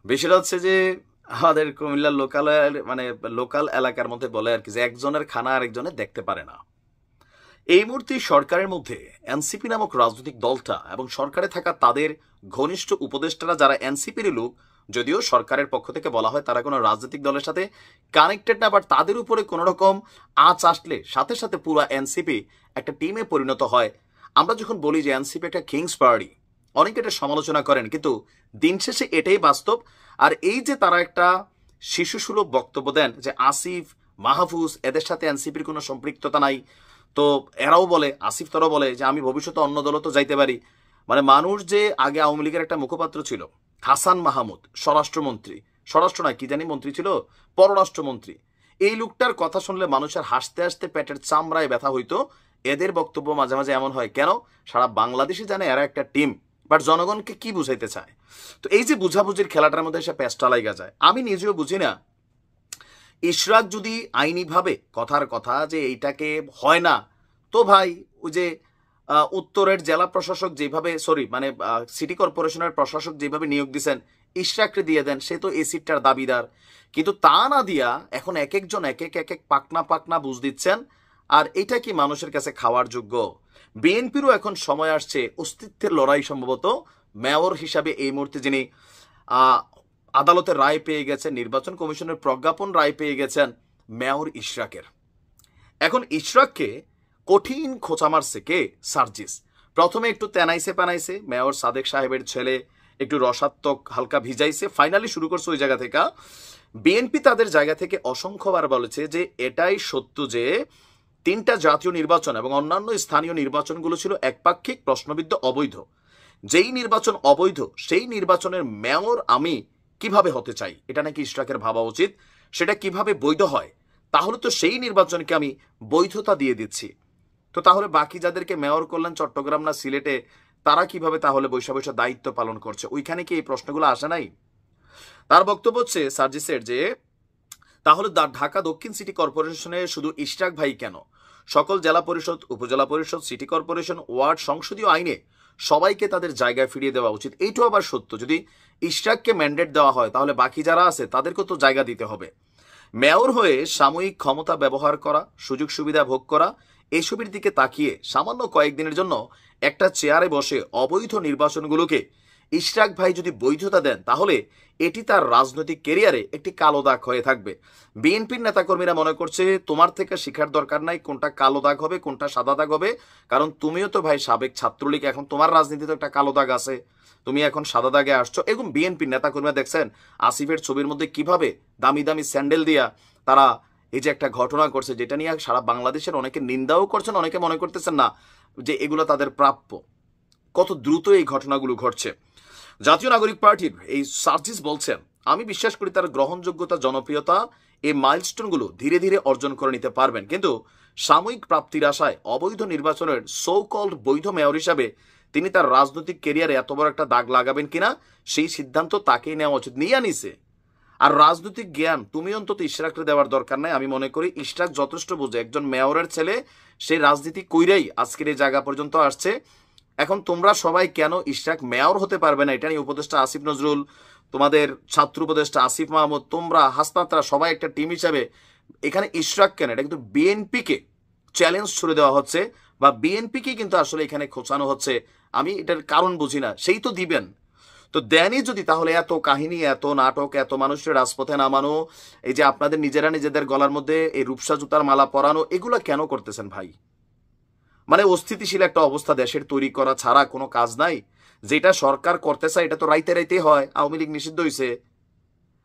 বিষয়টা হচ্ছে যে আমাদের কুমিল্লার লোকাল মানে লোকাল এলাকার মধ্যে বলে আর কি যে একজনের খানা আরেকজনের দেখতে পারে না। এই মুহূর্তে সরকারের মধ্যে এনসিপি নামক রাজনৈতিক দলটা এবং সরকারে থাকা তাদের ঘনিষ্ঠ উপদেষ্টারা যারা এনসিপির লোক, যদিও সরকারের পক্ষ থেকে বলা হয় তারা কোনো রাজনৈতিক দলের সাথে কানেক্টেড না, বাট তাদের উপরে কোনো রকম আঁচ আসলে সাথে সাথে পুরো এনসিপি একটা টিমে পরিণত হয়। আমরা যখন বলি যে এনসিপি একটা কিংস পার্টি, অনেকে এটা সমালোচনা করেন, কিন্তু দিন শেষে এটাই বাস্তব। আর এই যে তারা একটা শিশুসুলভ বক্তব্য দেন যে আসিফ মাহফুজ এদের সাথে এনসিপির কোনো সম্পৃক্ততা নাই, তো এরাও বলে, আসিফ তরাও বলে যে আমি ভবিষ্যতে অন্য দলও তো যাইতে পারি। মানে মানুষ যে আগে আওয়ামী লীগের একটা মুখপাত্র ছিল হাসান মাহমুদ, স্বরাষ্ট্রমন্ত্রী, স্বরাষ্ট্র নয় কি জানি মন্ত্রী ছিল, পররাষ্ট্রমন্ত্রী, এই লোকটার কথা শুনলে মানুষের হাসতে হাসতে পেটের চামড়ায় ব্যথা হইতো। এদের বক্তব্য মাঝে মাঝে এমন হয়, কেন সারা বাংলাদেশে জানে এরা একটা টিম, বাট জনগণকে কি বুঝাইতে চায়? তো এই যে বুঝাবুঝির খেলাটার মধ্যে এসে পেস্টা লাইগা যায়, আমি নিজেও বুঝি না। ইশরাক যদি আইনিভাবে কথার কথা যে এইটাকে হয় না, তো ভাই ওই যে উত্তরের জেলা প্রশাসক যেভাবে, সরি মানে সিটি কর্পোরেশনের প্রশাসক যেভাবে নিয়োগ দিচ্ছেন, ইশরাককে দিয়ে দেন, সে তো এই সিটটার দাবিদার। কিন্তু তা না দিয়া এখন এক একজন এক এক এক এক পাকনা পাকনা বুঝ দিচ্ছেন। আর এটা কি মানুষের কাছে খাওয়ার যোগ্য? বিএনপিরও এখন সময় আসছে অস্তিত্বের লড়াই, সম্ভবত মেয়র হিসাবে এই মুহূর্তে যিনি আদালতের রায় পেয়ে গেছেন, নির্বাচন কমিশনের প্রজ্ঞাপন রায় পেয়ে গেছেন মেয়র ইশরাকের। এখন ইশরাককে কঠিন খোঁচা মারছে কে? সার্জিস। প্রথমে একটু তেনাইছে পানাইছে, মেয়র সাদেক সাহেবের ছেলে একটু রসাত্মক হালকা ভিজাইছে, ফাইনালি শুরু করছে ওই জায়গা থেকে। বিএনপি তাদের জায়গা থেকে অসংখ্যবার বলেছে যে এটাই সত্য যে তিনটা জাতীয় নির্বাচন এবং অন্যান্য স্থানীয় নির্বাচনগুলো ছিল একপাক্ষিক, প্রশ্নবিদ্ধ, অবৈধ। যেই নির্বাচন অবৈধ সেই নির্বাচনের মেয়র আমি কিভাবে হতে চাই এটা নাকি ইশরাকের ভাবা উচিত। সেটা কিভাবে বৈধ হয়? তাহলে তো সেই নির্বাচনকে আমি বৈধতা দিয়ে দিচ্ছি। তো তাহলে বাকি যাদেরকে মেয়র করলেন চট্টগ্রাম না সিলেটে, তারা কিভাবে তাহলে বৈশা বৈশা দায়িত্ব পালন করছে? ওইখানে কি এই প্রশ্নগুলো আসে নাই? তার বক্তব্য হচ্ছে সার্জিসের যে তাহলে ঢাকা দক্ষিণ সিটি কর্পোরেশনে শুধু ইশরাক ভাই কেন, সকল জেলা পরিষদ, উপজেলা পরিষদ, সিটি কর্পোরেশন, ওয়ার্ড সংসদীয় আইনে সবাইকে তাদের জায়গায় ফিরিয়ে দেওয়া উচিত। এইটাও আবার সত্য, যদি ইশরাককে ম্যান্ডেট দেওয়া হয় তাহলে বাকি যারা আছে তাদেরকেও তো জায়গা দিতে হবে। মেয়র হয়ে সাময়িক ক্ষমতা ব্যবহার করা, সুযোগ সুবিধা ভোগ করা, এসবের দিকে তাকিয়ে সামান্য কয়েকদিনের জন্য একটা চেয়ারে বসে অবৈধ নির্বাচনগুলোকে ইশরাক ভাই যদি বৈধতা দেন, তাহলে এটি তার রাজনৈতিক কেরিয়ারে একটি কালো দাগ হয়ে থাকবে। বিএনপির নেতাকর্মীরা মনে করছে তোমার থেকে শিখার দরকার নাই কোনটা কালো দাগ হবে কোনটা সাদা দাগ হবে, কারণ তুমিও তো ভাই সাবেক ছাত্রলীগ, এখন তোমার রাজনীতিতে একটা কালো দাগ আছে, তুমি এখন সাদা দাগে আসছো। এবং বিএনপির নেতাকর্মীরা দেখছেন আসিফের ছবির মধ্যে কিভাবে দামি দামি স্যান্ডেল দিয়া তারা এই যে একটা ঘটনা করছে, যেটা নিয়ে সারা বাংলাদেশের অনেকে নিন্দাও করছেন, অনেকে মনে করতেছেন না যে এগুলো তাদের প্রাপ্য। কত দ্রুত এই ঘটনাগুলো ঘটছে। জাতীয় নাগরিক পার্টির এই সার্জিস বলছেন, আমি বিশ্বাস করি তার গ্রহণযোগ্যতা, জনপ্রিয়তা, এই মাইলস্টোনগুলো ধীরে ধীরে অর্জন করে নিতে পারবেন, কিন্তু সাময়িক প্রাপ্তির আশায় অবৈধ নির্বাচনের সো কল্ড বৈধ মেয়র হিসাবে তিনি তার রাজনৈতিক কেরিয়ারে এত বড় একটা দাগ লাগাবেন কিনা সেই সিদ্ধান্ত তাকেই নেওয়া উচিত। নিয়ে নিছে। আর রাজনৈতিক জ্ঞান তুমি অন্তত ইশরাককে দেওয়ার দরকার নাই। আমি মনে করি ইশরাক যথেষ্ট বুঝে, একজন মেয়রের ছেলে, সেই রাজনীতি কইরাই আজকের এই জায়গা পর্যন্ত আসছে। এখন তোমরা সবাই কেন ইশরাক মেয়র হতে পারবে না এটা নিয়ে উপদেষ্টা আসিফ নজরুল, তোমাদের ছাত্র উপদেষ্টা আসিফ মাহমুদ, তোমরা হাসনাতরা সবাই একটা টিম হিসাবে এখানে ইশরাক কেন, এটা কিন্তু বিএনপিকে চ্যালেঞ্জ ছুড়ে দেওয়া হচ্ছে, বা বিএনপিকে কিন্তু আসলে এখানে খোঁচানো হচ্ছে। আমি এটার কারণ বুঝি না, সেই তো দিবেন, তো দেনই যদি, তাহলে এত কাহিনী, এত নাটক, এত মানুষের রাজপথে নামানো, এই যে আপনাদের নিজেরা নিজেদের গলার মধ্যে এই রূপসা জুতার মালা পরানো, এগুলো কেন করতেছেন ভাই? মানে অস্থিতিশীল একটা অবস্থা দেশের তৈরি করা ছাড়া কোনো কাজ নাই। যেটা সরকার করতে চায় এটা তো রাইতে রাইতে হয়, আওয়ামী লীগ নিষিদ্ধ হয়েছে।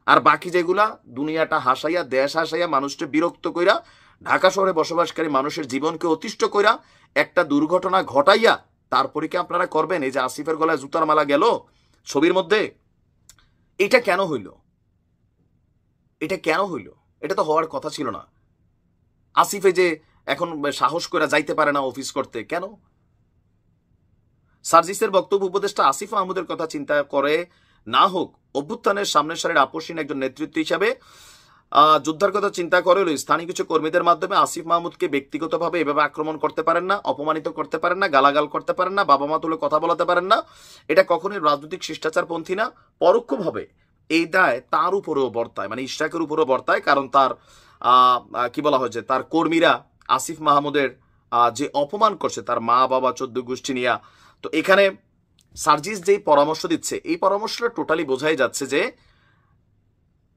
আর বাকি যেগুলা দুনিয়াটা হাসাইয়া, দেশ হাসাইয়া, মানুষকে বিরক্ত কইরা, ঢাকা শহরে বসবাসকারী মানুষের জীবনকে অতিষ্ঠ কইরা, একটা দুর্ঘটনা ঘটাইয়া তারপরে কি আপনারা করবেন? এই যে আসিফের গলায় জুতার মালা গেল ছবির মধ্যে, এটা কেন হইল? এটা কেন হইল? এটা তো হওয়ার কথা ছিল না। আসিফে যে এখন সাহস করে যাইতে পারে না অফিস করতে, কেন? সার্জিসের বক্তব্য উপদেষ্টা আসিফ মাহমুদের কথা চিন্তা করে না হোক, অভ্যুত্থানের সামনের সারির আপসহীন একজন নেতৃত্ব হিসাবে যোদ্ধার কথা চিন্তা করে হলো স্থানীয় কিছু কর্মীদের মাধ্যমে আসিফ মাহমুদকে ব্যক্তিগতভাবে এভাবে আক্রমণ করতে পারেন না, অপমানিত করতে পারেন না, গালাগাল করতে পারেন না, বাবা মা তুলে কথা বলাতে পারেন না। এটা কখনোই রাজনৈতিক শিষ্টাচারপন্থী না। পরোক্ষভাবে এই দায় তার উপরেও বর্তায়, মানে ইশরাকের উপরেও বর্তায়। কারণ তার কি বলা হয়েছে, তার কর্মীরা আসিফ মাহমুদের যে অপমান করছে তার মা বাবা 14 গোষ্ঠী নিয়া। তো এখানে সার্জিস যেই পরামর্শ দিচ্ছে, এই পরামর্শটা টোটালি বোঝাই যাচ্ছে যে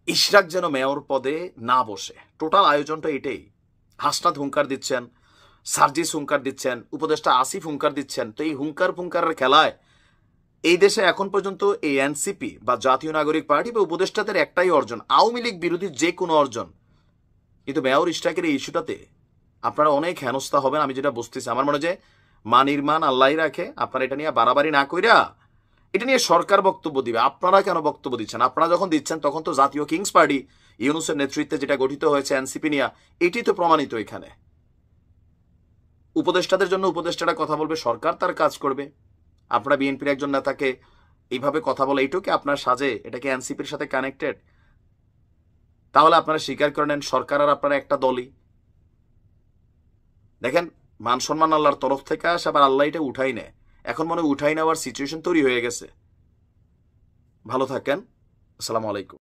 ইশরাক যেন মেয়র পদে না বসে। টোটাল আয়োজনটা এটাই। হাসনাত হুঙ্কার দিচ্ছেন, সার্জিস হুঙ্কার দিচ্ছেন, উপদেষ্টা আসিফ হুঙ্কার দিচ্ছেন। তো এই হুঙ্কার ফুঙ্কারের খেলায় এই দেশে এখন পর্যন্ত এই এনসিপি বা জাতীয় নাগরিক পার্টি বা উপদেষ্টাদের একটাই অর্জন, আওয়ামী লীগ বিরোধী যে কোনো অর্জন। কিন্তু মেয়র ইশরাকের এই ইস্যুটাতে আপনারা অনেক হেনস্থা হবেন, আমি যেটা বুঝতেছি। আমার মনে হয় যে মান নির্মাণ আল্লাহ রাখে, আপনারা এটা নিয়ে বাড়াবাড়ি না কইরা এটা নিয়ে সরকার বক্তব্য দিবে। আপনারা কেন বক্তব্য দিচ্ছেন? আপনারা যখন দিচ্ছেন তখন তো জাতীয় কিংস পার্টি ইউনূসের নেতৃত্বে যেটা গঠিত হয়েছে এনসিপি নিয়ে, এটি তো প্রমাণিত। এখানে উপদেষ্টাদের জন্য উপদেষ্টারা কথা বলবে, সরকার তার কাজ করবে। আপনারা বিএনপির একজন নেতাকে এইভাবে কথা বলে এইটুকু আপনার সাজে, এটাকে এনসিপির সাথে কানেক্টেড? তাহলে আপনারা স্বীকার করে নেন সরকার আর আপনারা একটা দলই। দেখেন, মান সম্মান আল্লাহর তরফ থেকে আসে, আবার আল্লাহ এটা উঠাই নেয়। এখন মনে উঠাই নেওয়ার সিচুয়েশন তৈরি হয়ে গেছে। ভালো থাকেন। আসসালামু আলাইকুম।